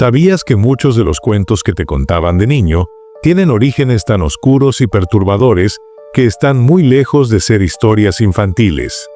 ¿Sabías que muchos de los cuentos que te contaban de niño tienen orígenes tan oscuros y perturbadores que están muy lejos de ser historias infantiles?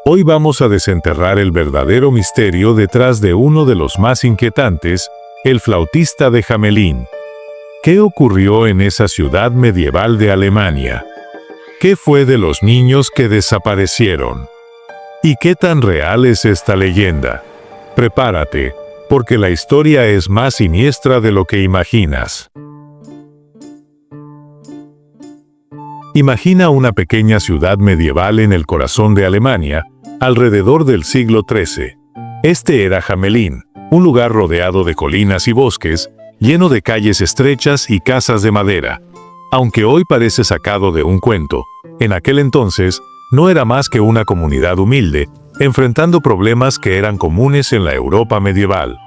Hoy vamos a desenterrar el verdadero misterio detrás de uno de los más inquietantes, el flautista de Hamelin. ¿Qué ocurrió en esa ciudad medieval de Alemania? ¿Qué fue de los niños que desaparecieron? ¿Y qué tan real es esta leyenda? Prepárate, porque la historia es más siniestra de lo que imaginas. Imagina una pequeña ciudad medieval en el corazón de Alemania, alrededor del siglo XIII. Este era Hamelin, un lugar rodeado de colinas y bosques, lleno de calles estrechas y casas de madera. Aunque hoy parece sacado de un cuento, en aquel entonces no era más que una comunidad humilde, enfrentando problemas que eran comunes en la Europa medieval.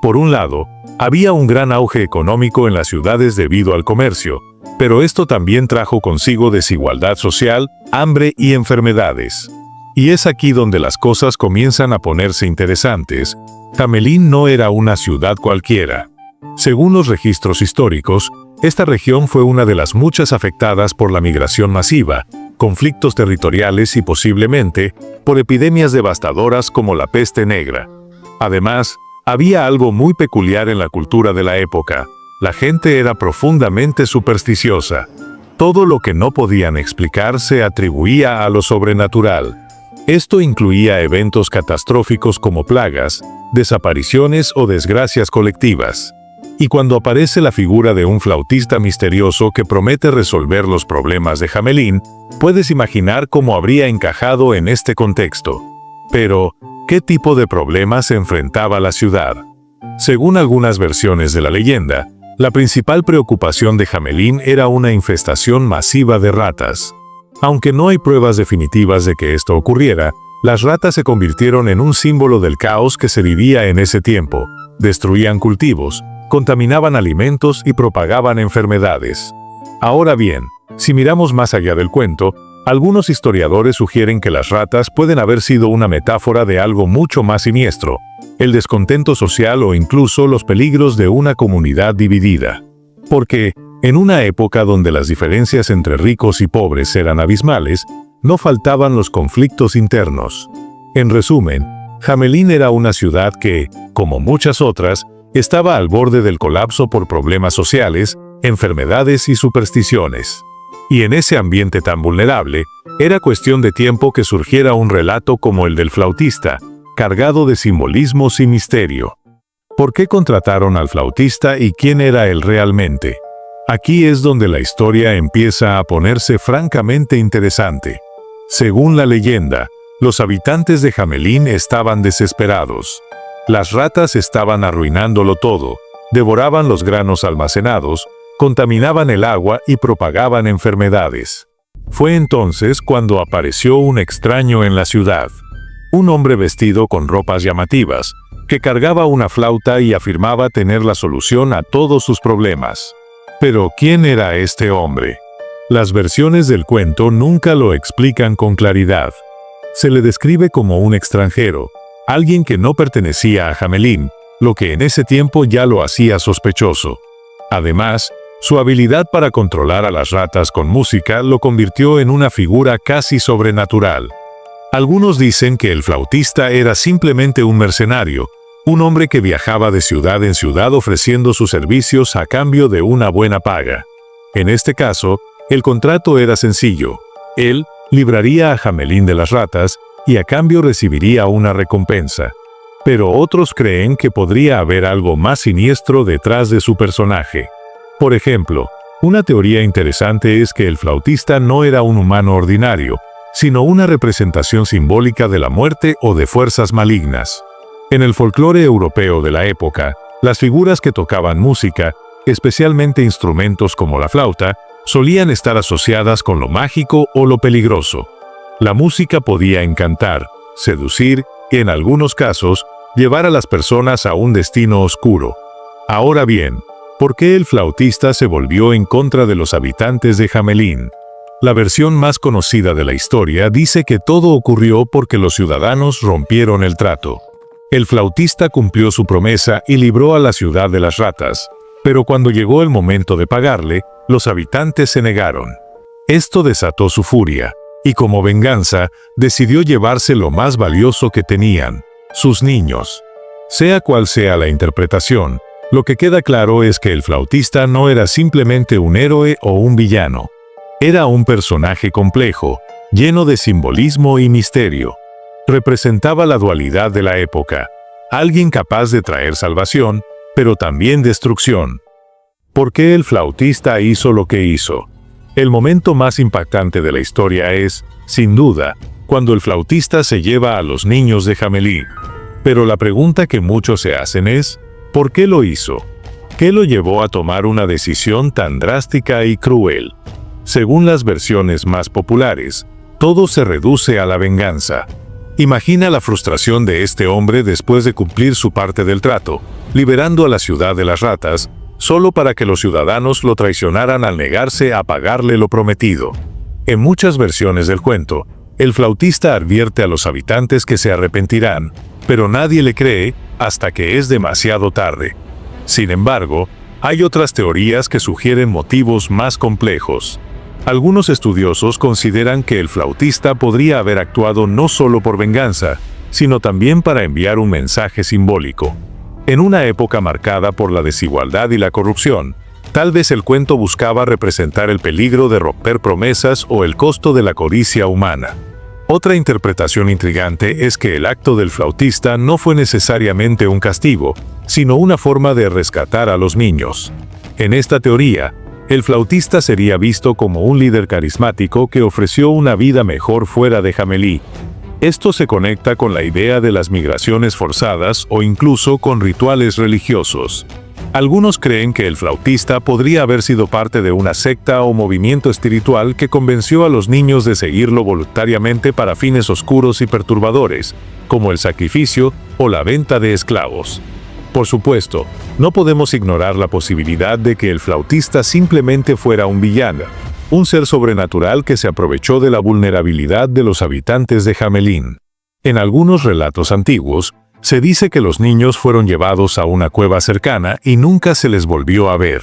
Por un lado, había un gran auge económico en las ciudades debido al comercio, pero esto también trajo consigo desigualdad social, hambre y enfermedades. Y es aquí donde las cosas comienzan a ponerse interesantes. Hamelin no era una ciudad cualquiera. Según los registros históricos, esta región fue una de las muchas afectadas por la migración masiva, conflictos territoriales y posiblemente por epidemias devastadoras como la peste negra. Además, había algo muy peculiar en la cultura de la época. La gente era profundamente supersticiosa. Todo lo que no podían explicar se atribuía a lo sobrenatural. Esto incluía eventos catastróficos como plagas, desapariciones o desgracias colectivas. Y cuando aparece la figura de un flautista misterioso que promete resolver los problemas de Hamelin, puedes imaginar cómo habría encajado en este contexto. Pero, ¿qué tipo de problemas enfrentaba la ciudad? Según algunas versiones de la leyenda, la principal preocupación de Hamelin era una infestación masiva de ratas. Aunque no hay pruebas definitivas de que esto ocurriera, las ratas se convirtieron en un símbolo del caos que se vivía en ese tiempo. Destruían cultivos, contaminaban alimentos y propagaban enfermedades. Ahora bien, si miramos más allá del cuento, algunos historiadores sugieren que las ratas pueden haber sido una metáfora de algo mucho más siniestro, el descontento social o incluso los peligros de una comunidad dividida. Porque, en una época donde las diferencias entre ricos y pobres eran abismales, no faltaban los conflictos internos. En resumen, Hamelin era una ciudad que, como muchas otras, estaba al borde del colapso por problemas sociales, enfermedades y supersticiones. Y en ese ambiente tan vulnerable, era cuestión de tiempo que surgiera un relato como el del flautista, cargado de simbolismos y misterio. ¿Por qué contrataron al flautista y quién era él realmente? Aquí es donde la historia empieza a ponerse francamente interesante. Según la leyenda, los habitantes de Hamelin estaban desesperados. Las ratas estaban arruinándolo todo, devoraban los granos almacenados, contaminaban el agua y propagaban enfermedades. Fue entonces cuando apareció un extraño en la ciudad. Un hombre vestido con ropas llamativas, que cargaba una flauta y afirmaba tener la solución a todos sus problemas. Pero, ¿quién era este hombre? Las versiones del cuento nunca lo explican con claridad. Se le describe como un extranjero, alguien que no pertenecía a Hamelin, lo que en ese tiempo ya lo hacía sospechoso. Además, su habilidad para controlar a las ratas con música lo convirtió en una figura casi sobrenatural. Algunos dicen que el flautista era simplemente un mercenario, un hombre que viajaba de ciudad en ciudad ofreciendo sus servicios a cambio de una buena paga. En este caso, el contrato era sencillo. Él libraría a Hamelin de las ratas y a cambio recibiría una recompensa. Pero otros creen que podría haber algo más siniestro detrás de su personaje. Por ejemplo, una teoría interesante es que el flautista no era un humano ordinario, sino una representación simbólica de la muerte o de fuerzas malignas. En el folclore europeo de la época, las figuras que tocaban música, especialmente instrumentos como la flauta, solían estar asociadas con lo mágico o lo peligroso. La música podía encantar, seducir y, en algunos casos, llevar a las personas a un destino oscuro. Ahora bien, ¿por qué el flautista se volvió en contra de los habitantes de Hamelin? La versión más conocida de la historia dice que todo ocurrió porque los ciudadanos rompieron el trato. El flautista cumplió su promesa y libró a la ciudad de las ratas, pero cuando llegó el momento de pagarle, los habitantes se negaron. Esto desató su furia, y como venganza, decidió llevarse lo más valioso que tenían, sus niños. Sea cual sea la interpretación, lo que queda claro es que el flautista no era simplemente un héroe o un villano. Era un personaje complejo, lleno de simbolismo y misterio. Representaba la dualidad de la época, alguien capaz de traer salvación, pero también destrucción. ¿Por qué el flautista hizo lo que hizo? El momento más impactante de la historia es, sin duda, cuando el flautista se lleva a los niños de Hamelín. Pero la pregunta que muchos se hacen es, ¿por qué lo hizo? ¿Qué lo llevó a tomar una decisión tan drástica y cruel? Según las versiones más populares, todo se reduce a la venganza. Imagina la frustración de este hombre después de cumplir su parte del trato, liberando a la ciudad de las ratas, solo para que los ciudadanos lo traicionaran al negarse a pagarle lo prometido. En muchas versiones del cuento, el flautista advierte a los habitantes que se arrepentirán, pero nadie le cree hasta que es demasiado tarde. Sin embargo, hay otras teorías que sugieren motivos más complejos. Algunos estudiosos consideran que el flautista podría haber actuado no solo por venganza, sino también para enviar un mensaje simbólico. En una época marcada por la desigualdad y la corrupción, tal vez el cuento buscaba representar el peligro de romper promesas o el costo de la codicia humana. Otra interpretación intrigante es que el acto del flautista no fue necesariamente un castigo, sino una forma de rescatar a los niños. En esta teoría, el flautista sería visto como un líder carismático que ofreció una vida mejor fuera de Hamelín. Esto se conecta con la idea de las migraciones forzadas o incluso con rituales religiosos. Algunos creen que el flautista podría haber sido parte de una secta o movimiento espiritual que convenció a los niños de seguirlo voluntariamente para fines oscuros y perturbadores, como el sacrificio o la venta de esclavos. Por supuesto, no podemos ignorar la posibilidad de que el flautista simplemente fuera un villano, un ser sobrenatural que se aprovechó de la vulnerabilidad de los habitantes de Hamelín. En algunos relatos antiguos, se dice que los niños fueron llevados a una cueva cercana y nunca se les volvió a ver.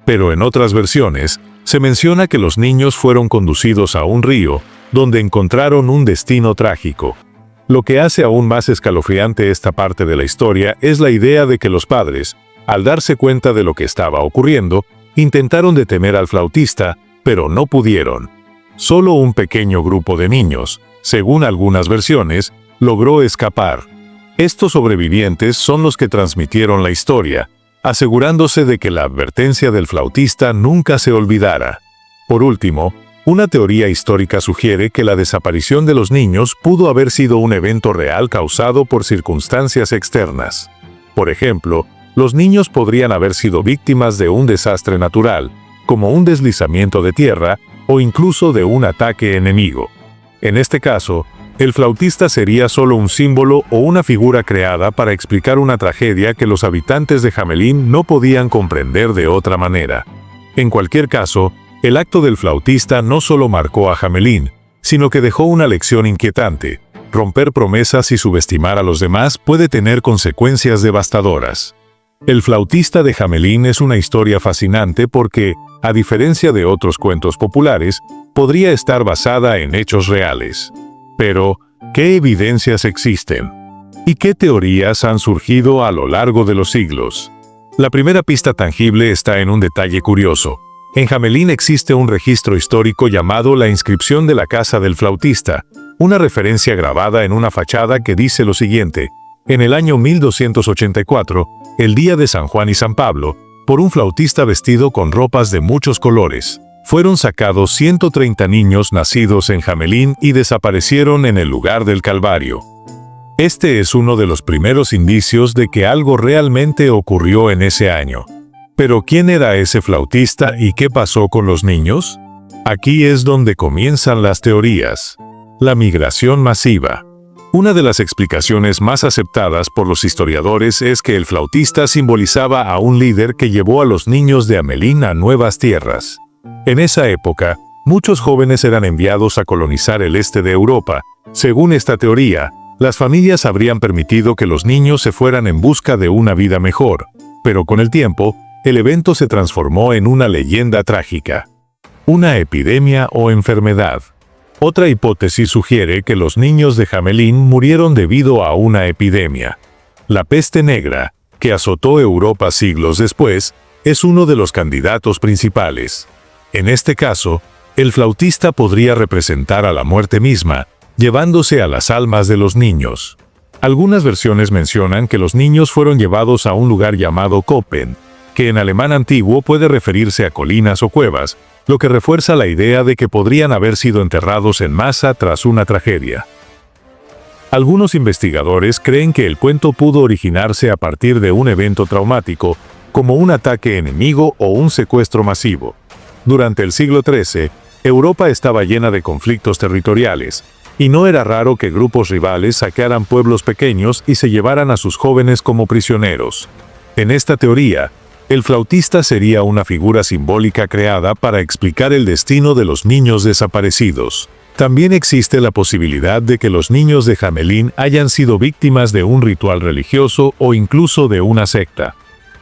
Pero en otras versiones, se menciona que los niños fueron conducidos a un río, donde encontraron un destino trágico. Lo que hace aún más escalofriante esta parte de la historia es la idea de que los padres, al darse cuenta de lo que estaba ocurriendo, intentaron detener al flautista, pero no pudieron. Solo un pequeño grupo de niños, según algunas versiones, logró escapar. Estos sobrevivientes son los que transmitieron la historia, asegurándose de que la advertencia del flautista nunca se olvidara. Por último, una teoría histórica sugiere que la desaparición de los niños pudo haber sido un evento real causado por circunstancias externas. Por ejemplo, los niños podrían haber sido víctimas de un desastre natural, como un deslizamiento de tierra o incluso de un ataque enemigo. En este caso, el flautista sería solo un símbolo o una figura creada para explicar una tragedia que los habitantes de Hamelín no podían comprender de otra manera. En cualquier caso, el acto del flautista no solo marcó a Hamelín, sino que dejó una lección inquietante. Romper promesas y subestimar a los demás puede tener consecuencias devastadoras. El flautista de Hamelín es una historia fascinante porque, a diferencia de otros cuentos populares, podría estar basada en hechos reales. Pero, ¿qué evidencias existen? ¿Y qué teorías han surgido a lo largo de los siglos? La primera pista tangible está en un detalle curioso. En Hamelín existe un registro histórico llamado la inscripción de la casa del flautista, una referencia grabada en una fachada que dice lo siguiente: en el año 1284, el día de San Juan y San Pablo, por un flautista vestido con ropas de muchos colores, fueron sacados 130 niños nacidos en Hamelín y desaparecieron en el lugar del Calvario. Este es uno de los primeros indicios de que algo realmente ocurrió en ese año. Pero ¿quién era ese flautista y qué pasó con los niños? Aquí es donde comienzan las teorías. La migración masiva. Una de las explicaciones más aceptadas por los historiadores es que el flautista simbolizaba a un líder que llevó a los niños de Hamelín a nuevas tierras. En esa época, muchos jóvenes eran enviados a colonizar el este de Europa. Según esta teoría, las familias habrían permitido que los niños se fueran en busca de una vida mejor, pero con el tiempo, el evento se transformó en una leyenda trágica. Una epidemia o enfermedad. Otra hipótesis sugiere que los niños de Hamelin murieron debido a una epidemia. La peste negra, que azotó Europa siglos después, es uno de los candidatos principales. En este caso, el flautista podría representar a la muerte misma, llevándose a las almas de los niños. Algunas versiones mencionan que los niños fueron llevados a un lugar llamado Koppen, que en alemán antiguo puede referirse a colinas o cuevas, lo que refuerza la idea de que podrían haber sido enterrados en masa tras una tragedia. Algunos investigadores creen que el cuento pudo originarse a partir de un evento traumático, como un ataque enemigo o un secuestro masivo. Durante el siglo XIII, Europa estaba llena de conflictos territoriales, y no era raro que grupos rivales saquearan pueblos pequeños y se llevaran a sus jóvenes como prisioneros. En esta teoría, el flautista sería una figura simbólica creada para explicar el destino de los niños desaparecidos. También existe la posibilidad de que los niños de Hamelin hayan sido víctimas de un ritual religioso o incluso de una secta.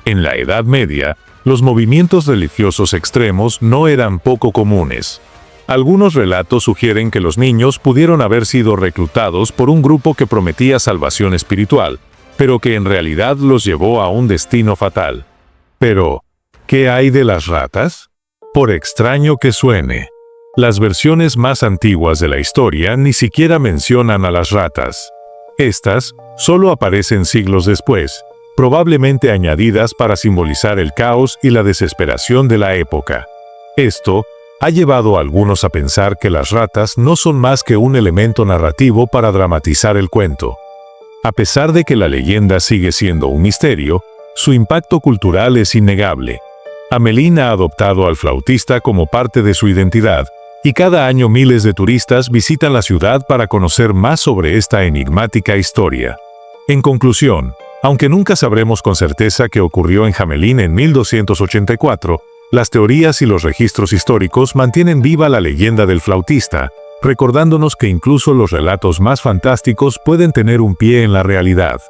En la Edad Media, los movimientos religiosos extremos no eran poco comunes. Algunos relatos sugieren que los niños pudieron haber sido reclutados por un grupo que prometía salvación espiritual, pero que en realidad los llevó a un destino fatal. Pero, ¿qué hay de las ratas? Por extraño que suene, las versiones más antiguas de la historia ni siquiera mencionan a las ratas. Estas solo aparecen siglos después, probablemente añadidas para simbolizar el caos y la desesperación de la época. Esto ha llevado a algunos a pensar que las ratas no son más que un elemento narrativo para dramatizar el cuento. A pesar de que la leyenda sigue siendo un misterio, su impacto cultural es innegable. Hamelin ha adoptado al flautista como parte de su identidad, y cada año miles de turistas visitan la ciudad para conocer más sobre esta enigmática historia. En conclusión, aunque nunca sabremos con certeza qué ocurrió en Hamelin en 1284, las teorías y los registros históricos mantienen viva la leyenda del flautista, recordándonos que incluso los relatos más fantásticos pueden tener un pie en la realidad.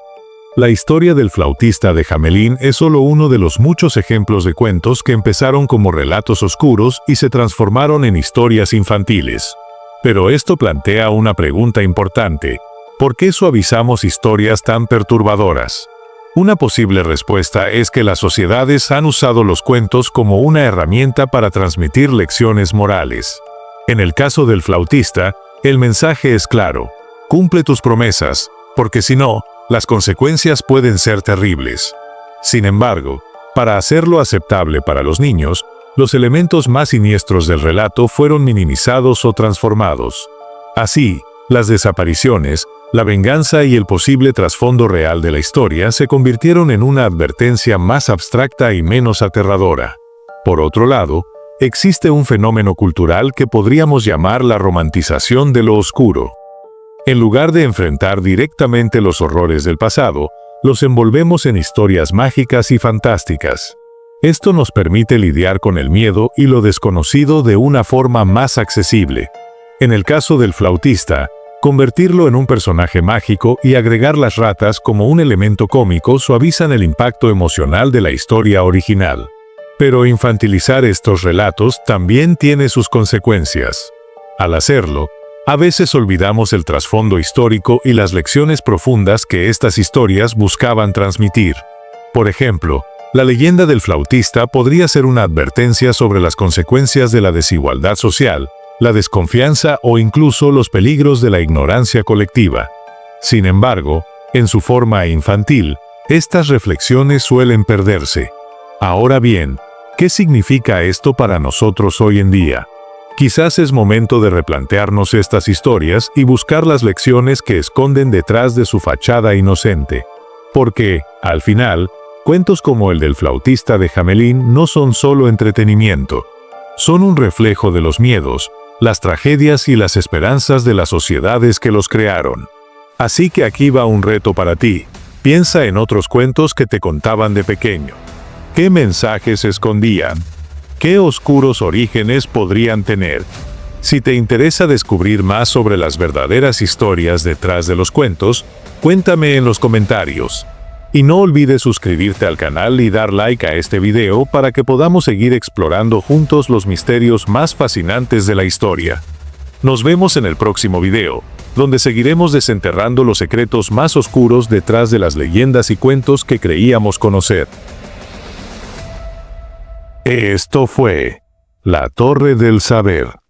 La historia del flautista de Hamelin es solo uno de los muchos ejemplos de cuentos que empezaron como relatos oscuros y se transformaron en historias infantiles. Pero esto plantea una pregunta importante: ¿por qué suavizamos historias tan perturbadoras? Una posible respuesta es que las sociedades han usado los cuentos como una herramienta para transmitir lecciones morales. En el caso del flautista, el mensaje es claro: cumple tus promesas, porque si no, las consecuencias pueden ser terribles. Sin embargo, para hacerlo aceptable para los niños, los elementos más siniestros del relato fueron minimizados o transformados. Así, las desapariciones, la venganza y el posible trasfondo real de la historia se convirtieron en una advertencia más abstracta y menos aterradora. Por otro lado, existe un fenómeno cultural que podríamos llamar la romantización de lo oscuro. En lugar de enfrentar directamente los horrores del pasado, los envolvemos en historias mágicas y fantásticas. Esto nos permite lidiar con el miedo y lo desconocido de una forma más accesible. En el caso del flautista, convertirlo en un personaje mágico y agregar las ratas como un elemento cómico suavizan el impacto emocional de la historia original. Pero infantilizar estos relatos también tiene sus consecuencias. Al hacerlo, a veces olvidamos el trasfondo histórico y las lecciones profundas que estas historias buscaban transmitir. Por ejemplo, la leyenda del flautista podría ser una advertencia sobre las consecuencias de la desigualdad social, la desconfianza o incluso los peligros de la ignorancia colectiva. Sin embargo, en su forma infantil, estas reflexiones suelen perderse. Ahora bien, ¿qué significa esto para nosotros hoy en día? Quizás es momento de replantearnos estas historias y buscar las lecciones que esconden detrás de su fachada inocente. Porque, al final, cuentos como el del flautista de Hamelin no son solo entretenimiento. Son un reflejo de los miedos, las tragedias y las esperanzas de las sociedades que los crearon. Así que aquí va un reto para ti. Piensa en otros cuentos que te contaban de pequeño. ¿Qué mensajes escondían? ¿Qué oscuros orígenes podrían tener? Si te interesa descubrir más sobre las verdaderas historias detrás de los cuentos, cuéntame en los comentarios. Y no olvides suscribirte al canal y dar like a este video para que podamos seguir explorando juntos los misterios más fascinantes de la historia. Nos vemos en el próximo video, donde seguiremos desenterrando los secretos más oscuros detrás de las leyendas y cuentos que creíamos conocer. Esto fue La Torre del Saber.